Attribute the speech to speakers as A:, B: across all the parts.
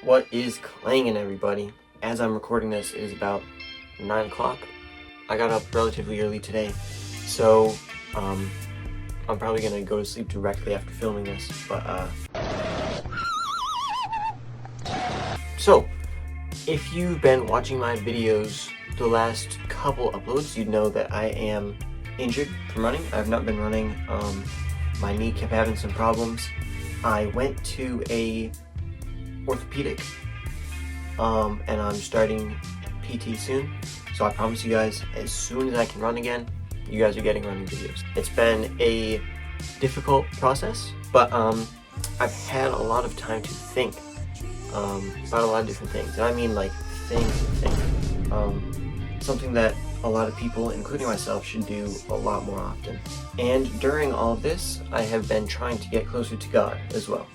A: What is clanging, everybody? As I'm recording this, it is about 9 o'clock. I got up relatively early today, so I'm probably gonna go to sleep directly after filming this, but so if you've been watching my videos the last couple uploads, you'd know that I am injured from running. I've not been running. My knee kept having some problems. I went to a orthopedic, and I'm starting PT soon. So I promise you guys, as soon as I can run again, you guys are getting running videos. It's been a difficult process, but I've had a lot of time to think about a lot of different things. And I mean like think. Something that a lot of people, including myself, should do a lot more often. And during all of this, I have been trying to get closer to God as well.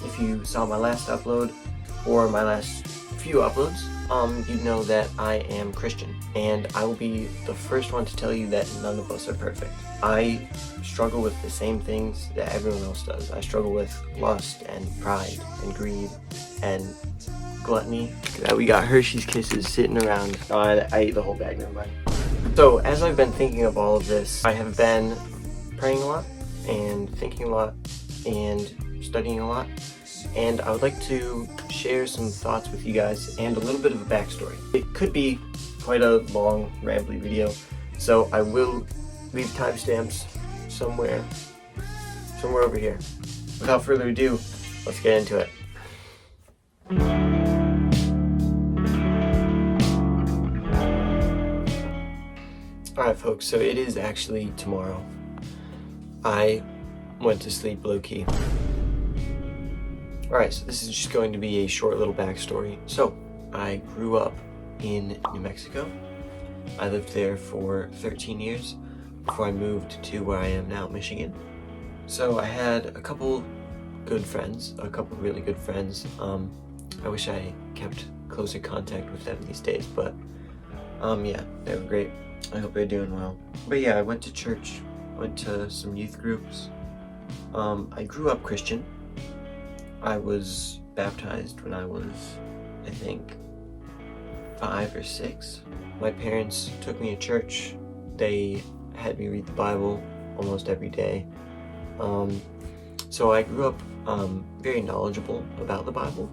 A: If you saw my last upload, or my last few uploads, you'd know that I am Christian. And I will be the first one to tell you that none of us are perfect. I struggle with the same things that everyone else does. I struggle with lust and pride and greed and gluttony. We got Hershey's Kisses sitting around. Oh, I ate the whole bag, never mind. So as I've been thinking of all of this, I have been praying a lot and thinking a lot and studying a lot. And I would like to share some thoughts with you guys and a little bit of a backstory. It could be quite a long, rambly video, so I will leave timestamps somewhere over here. Without further ado, let's get into it. Alright folks, so it is actually tomorrow. I went to sleep low-key. Alright, so this is just going to be a short little backstory. So, I grew up in New Mexico. I lived there for 13 years before I moved to where I am now, Michigan. So I had a couple good friends, a couple really good friends. I wish I kept closer contact with them these days, but yeah, they were great. I hope they're doing well. But yeah, I went to church, went to some youth groups. I grew up Christian. I was baptized when I was, I think, 5 or 6. My parents took me to church. They had me read the Bible almost every day. So I grew up very knowledgeable about the Bible,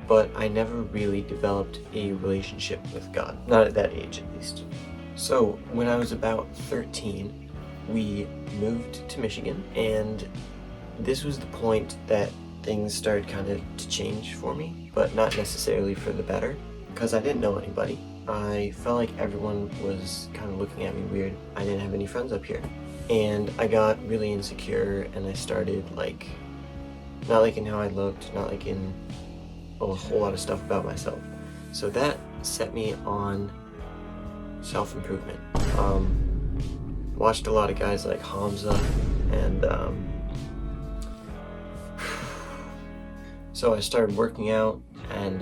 A: but I never really developed a relationship with God. Not at that age, at least. So when I was about 13, we moved to Michigan, and this was the point that things started kind of to change for me, but not necessarily for the better, because I didn't know anybody. I felt like everyone was kind of looking at me weird. I didn't have any friends up here, and I got really insecure, and I started not liking how I looked, not liking a whole lot of stuff about myself. So that set me on self-improvement. Watched a lot of guys like Hamza, and so I started working out and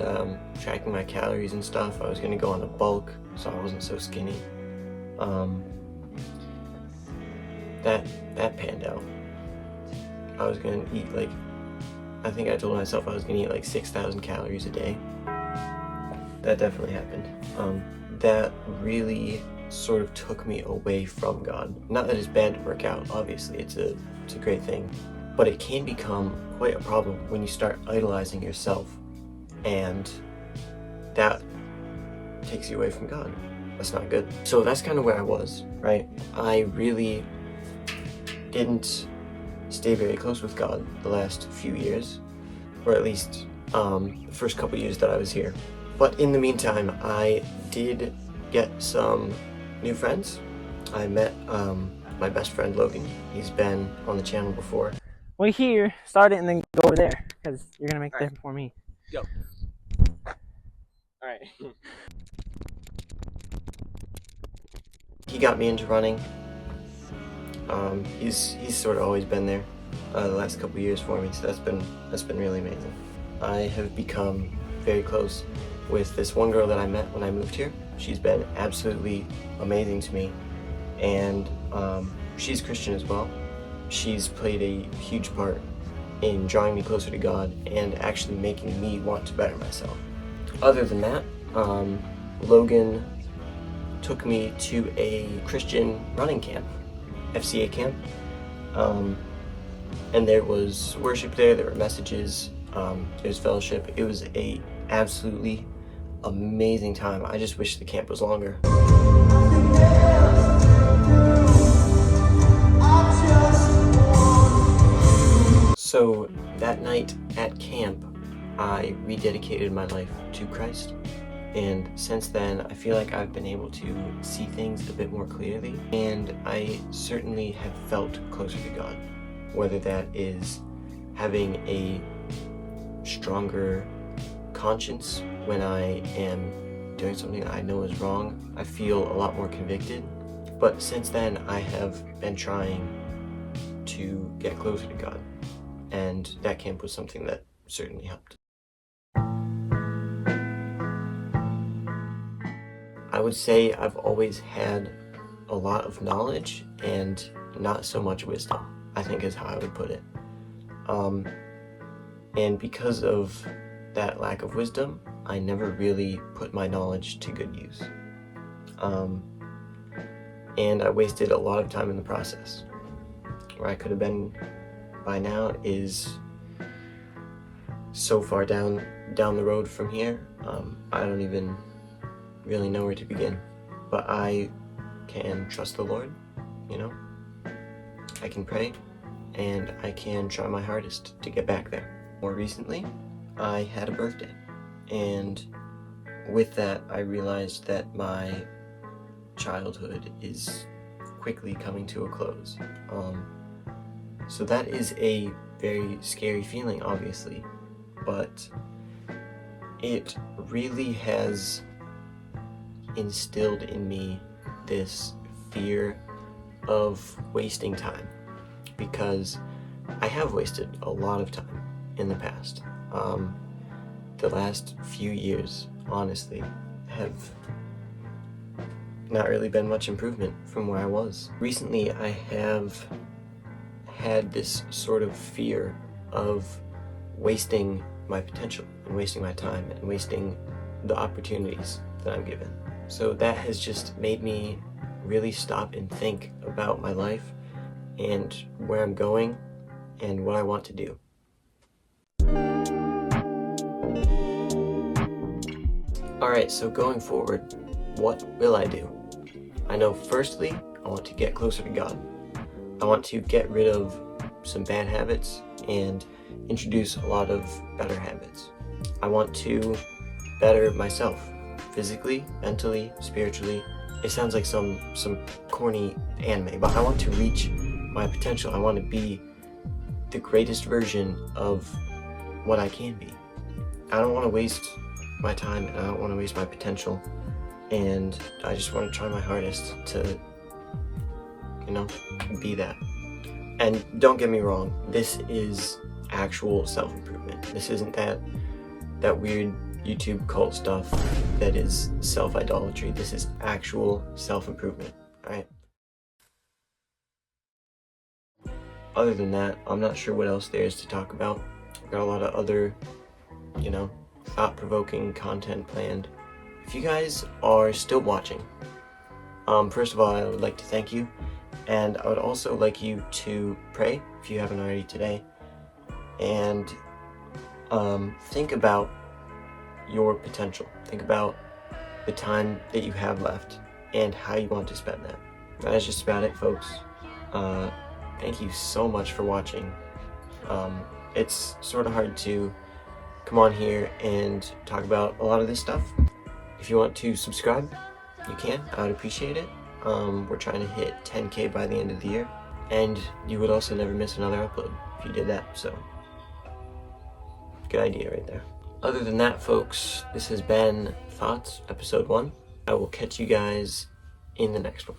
A: tracking my calories and stuff. I was gonna go on a bulk, so I wasn't so skinny. That panned out. I was gonna eat I think I told myself I was gonna eat 6,000 calories a day. That definitely happened. That really sort of took me away from God. Not that it's bad to work out, obviously, it's a great thing. But it can become quite a problem when you start idolizing yourself, and that takes you away from God. That's not good. So that's kind of where I was, right? I really didn't stay very close with God the last few years, or at least the first couple years that I was here. But in the meantime, I did get some new friends. I met my best friend Logan. He's been on the channel before.
B: Wait here, start it, and then go over there, because you're gonna make that before me.
A: Go. Alright. He got me into running. He's sort of always been there the last couple years for me, so that's been really amazing. I have become very close with this one girl that I met when I moved here. She's been absolutely amazing to me, and she's Christian as well. She's played a huge part in drawing me closer to God and actually making me want to better myself. Other than that, Logan took me to a Christian running camp, FCA camp, and there was worship there were messages, there's fellowship. It was a absolutely amazing time. I just wish the camp was longer. So that night at camp, I rededicated my life to Christ. And since then, I feel like I've been able to see things a bit more clearly, and I certainly have felt closer to God. Whether that is having a stronger conscience when I am doing something I know is wrong, I feel a lot more convicted. But since then, I have been trying to get closer to God, and that camp was something that certainly helped. I would say I've always had a lot of knowledge and not so much wisdom, I think is how I would put it. And because of that lack of wisdom, I never really put my knowledge to good use. And I wasted a lot of time in the process. Where I could have been by now is so far down the road from here. I don't even really know where to begin, but I can trust the Lord, I can pray, and I can try my hardest to get back there. More recently, I had a birthday, and with that I realized that my childhood is quickly coming to a close. So that is a very scary feeling, obviously, but it really has instilled in me this fear of wasting time, because I have wasted a lot of time in the past. The last few years, honestly, have not really been much improvement from where I was. Recently, I have had this sort of fear of wasting my potential and wasting my time and wasting the opportunities that I'm given. So that has just made me really stop and think about my life and where I'm going and what I want to do. Alright, so going forward, what will I do? I know firstly, I want to get closer to God. I want to get rid of some bad habits and introduce a lot of better habits. I want to better myself, physically, mentally, spiritually. It sounds like some corny anime, but I want to reach my potential. I want to be the greatest version of what I can be. I don't want to waste my time, and I don't want to waste my potential, and I just want to try my hardest to, be that. And don't get me wrong, this is actual self-improvement. This isn't that weird YouTube cult stuff that is self-idolatry. This is actual self-improvement, alright? Other than that, I'm not sure what else there is to talk about. I've got a lot of other, thought-provoking content planned. If you guys are still watching, first of all, I would like to thank you, and I would also like you to pray, if you haven't already today, and think about your potential. Think about the time that you have left and how you want to spend that. That's just about it, folks. Thank you so much for watching. It's sort of hard to come on here and talk about a lot of this stuff. If you want to subscribe, you can. I would appreciate it. We're trying to hit 10K by the end of the year, and you would also never miss another upload if you did that, so good idea right there. Other than that, folks, this has been Thoughts, episode 1. I will catch you guys in the next one.